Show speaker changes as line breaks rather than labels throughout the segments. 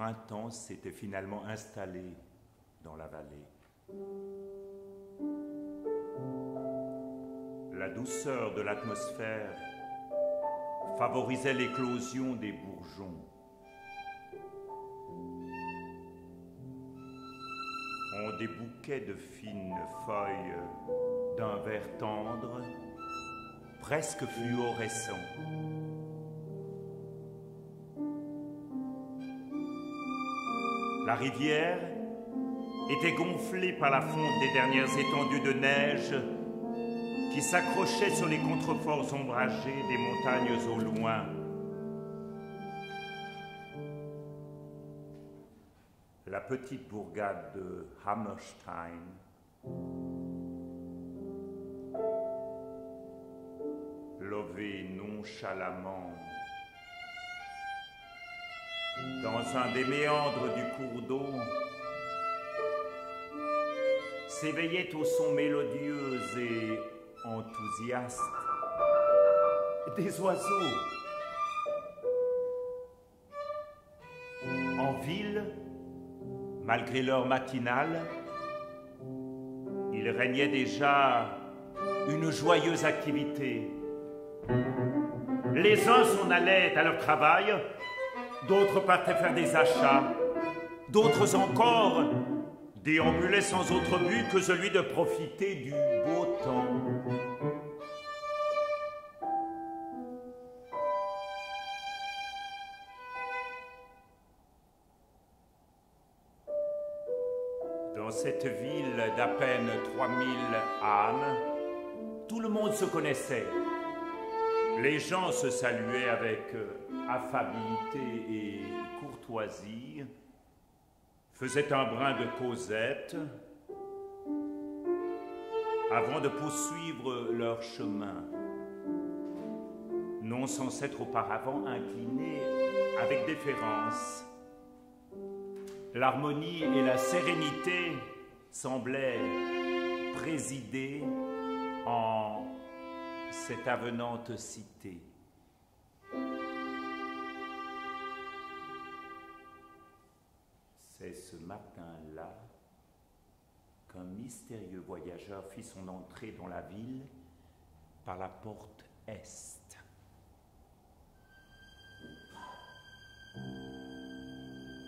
printemps s'était finalement installé dans la vallée. La douceur de l'atmosphère favorisait l'éclosion des bourgeons. Des bouquets de fines feuilles d'un vert tendre, presque fluorescent. La rivière était gonflée par la fonte des dernières étendues de neige qui s'accrochaient sur les contreforts ombragés des montagnes au loin. La petite bourgade de Hammerstein levée nonchalamment dans un des méandres du cours d'eau, s'éveillait au son mélodieux et enthousiaste des oiseaux. En ville, malgré l'heure matinale, il régnait déjà une joyeuse activité. Les uns s'en allaient à leur travail, d'autres partaient faire des achats, d'autres encore déambulaient sans autre but que celui de profiter du beau temps. Dans cette ville d'à peine 3000 âmes, tout le monde se connaissait. Les gens se saluaient avec affabilité et courtoisie, faisaient un brin de causette avant de poursuivre leur chemin, non sans s'être auparavant inclinés avec déférence. L'harmonie et la sérénité semblaient présider en cette avenante cité. C'est ce matin-là qu'un mystérieux voyageur fit son entrée dans la ville par la porte est.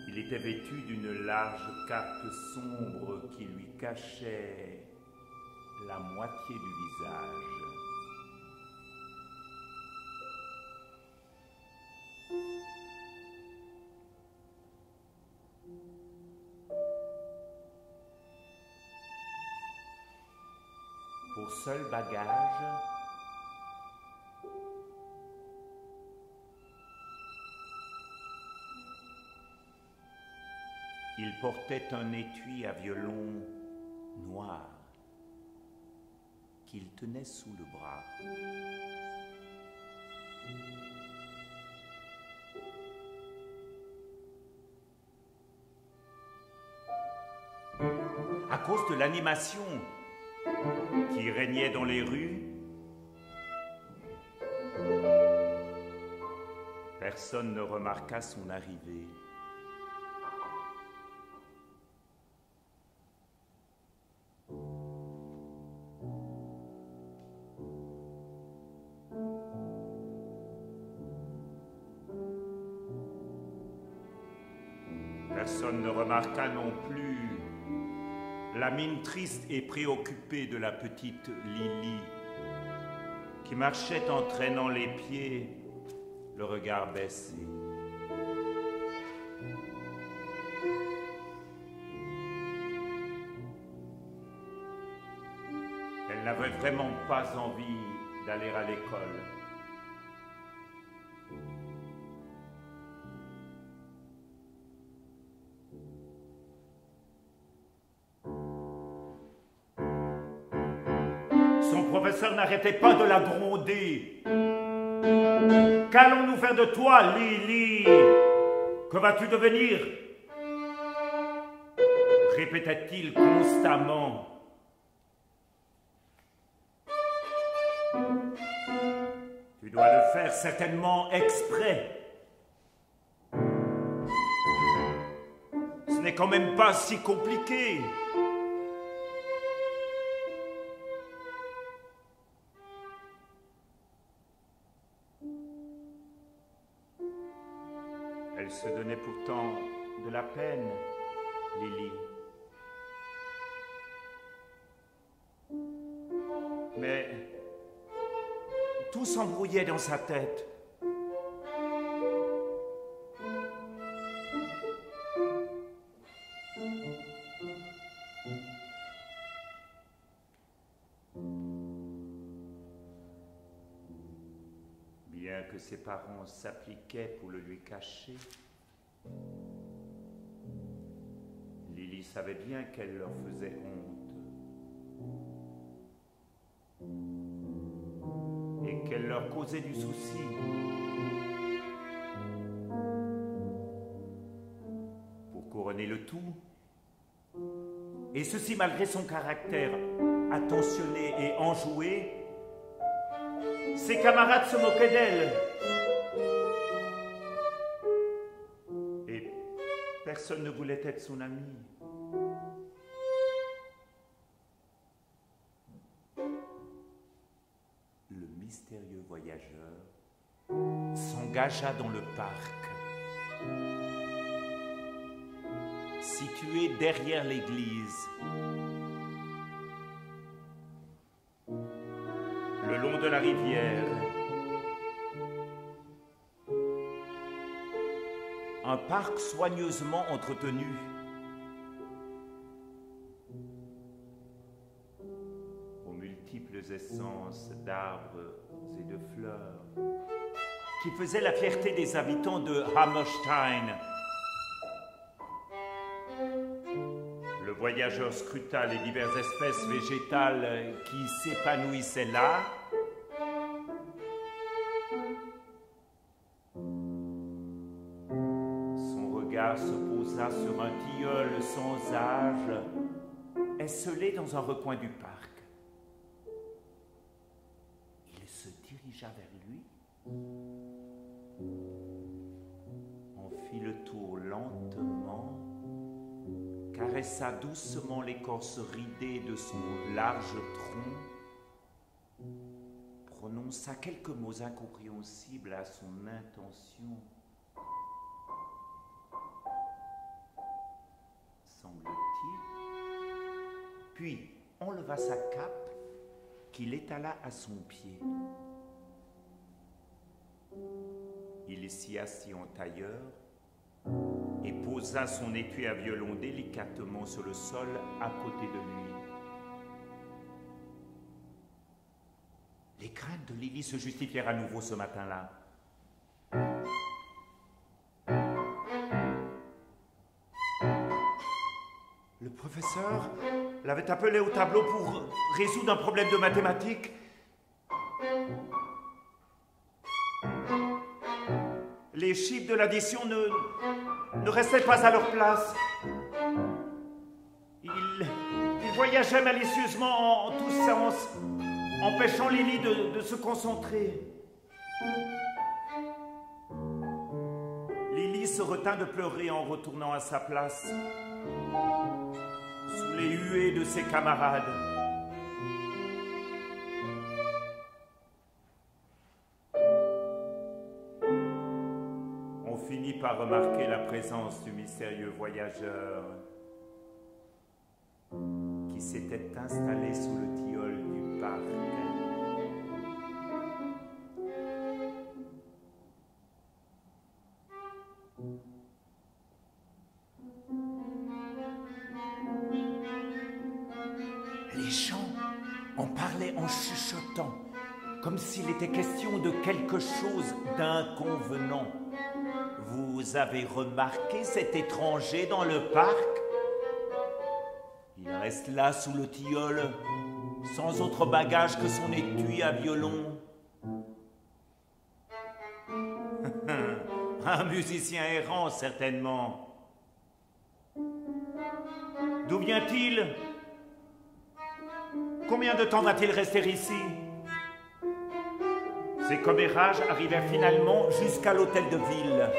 Il était vêtu d'une large cape sombre qui lui cachait la moitié du visage. Pour seul bagage, il portait un étui à violon noir qu'il tenait sous le bras. À cause de l'animation qui régnait dans les rues, personne ne remarqua son arrivée. Personne ne remarqua non plus la mine triste et préoccupée de la petite Lily, qui marchait en traînant les pieds, le regard baissé. Elle n'avait vraiment pas envie d'aller à l'école. Son professeur n'arrêtait pas de la gronder. « Qu'allons-nous faire de toi, Lily? Que vas-tu devenir ?» répétait-il constamment. « Tu dois le faire certainement exprès. » n'est quand même pas si compliqué. Elle se donnait pourtant de la peine, Lily. Mais tout s'embrouillait dans sa tête. Bien que ses parents s'appliquaient pour le lui cacher, Lily savait bien qu'elle leur faisait honte et qu'elle leur causait du souci. Pour couronner le tout, et ceci malgré son caractère attentionné et enjoué, ses camarades se moquaient d'elle. Et personne ne voulait être son ami. Le mystérieux voyageur s'engagea dans le parc, situé derrière l'église. Le long de la rivière, un parc soigneusement entretenu. Aux multiples essences d'arbres et de fleurs, qui faisaient la fierté des habitants de Hammerstein. Le voyageur scruta les diverses espèces végétales qui s'épanouissaient là. Son regard se posa sur un tilleul sans âge, esselé dans un recoin du parc. Il se dirigea vers lui, en fit le tour lentement, caressa doucement l'écorce ridée de son large tronc, prononça quelques mots incompréhensibles à son intention, semble-t-il, puis enleva sa cape qu'il étala à son pied. Il s'y assit en tailleur et posa son étui à violon délicatement sur le sol à côté de lui. Les craintes de Lily se justifièrent à nouveau ce matin-là. Le professeur l'avait appelé au tableau pour résoudre un problème de mathématiques. Les chiffres de l'addition ne restaient pas à leur place. Il voyageait malicieusement en tous sens, empêchant Lily de se concentrer. Lily se retint de pleurer en retournant à sa place, sous les huées de ses camarades. On finit par remarquer la présence du mystérieux voyageur qui s'était installé sous le tilleul du parc. Les gens en parlaient en chuchotant, comme s'il était question de quelque chose d'inconvenant. Vous avez remarqué cet étranger dans le parc? Il reste là sous le tilleul, sans autre bagage que son étui à violon. Un musicien errant, certainement. D'où vient-il? Combien de temps va-t-il rester ici? Ces commérages arrivèrent finalement jusqu'à l'hôtel de ville.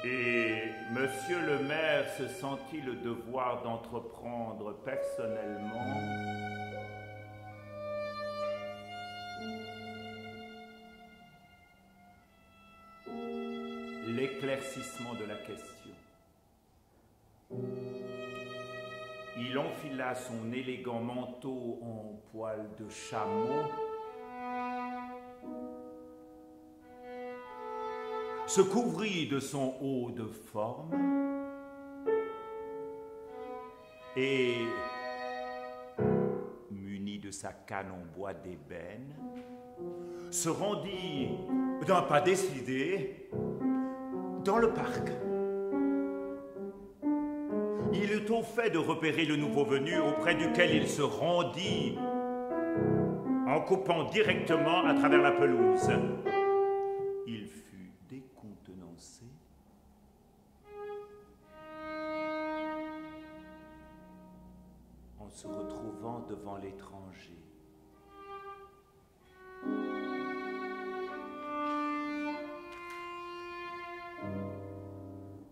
Et monsieur le maire se sentit le devoir d'entreprendre personnellement l'éclaircissement de la question. Il enfila son élégant manteau en poil de chameau, se couvrit de son haut de forme et, muni de sa canne en bois d'ébène, se rendit d'un pas décidé dans le parc. Il eut au fait de repérer le nouveau venu auprès duquel il se rendit en coupant directement à travers la pelouse. Il fut décontenancé en se retrouvant devant l'étranger.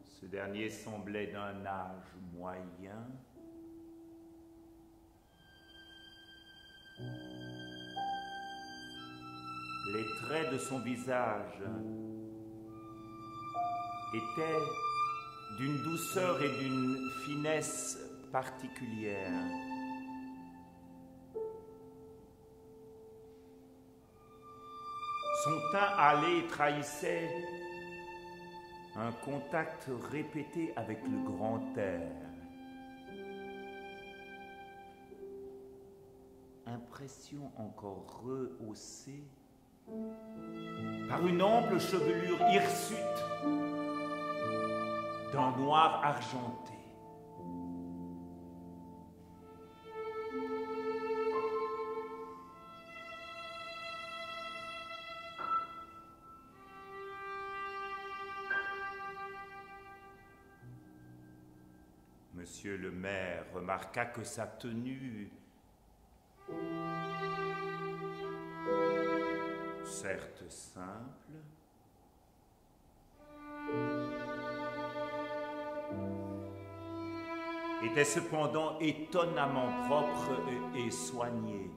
Ce dernier semblait d'un âge moyen, les traits de son visage étaient d'une douceur et d'une finesse particulières. Son teint hâlé trahissait un contact répété avec le grand air. Impression encore rehaussée par une ample chevelure hirsute d'un noir argenté. Monsieur le maire remarqua que sa tenue, certes simple, était cependant étonnamment propre et soignée.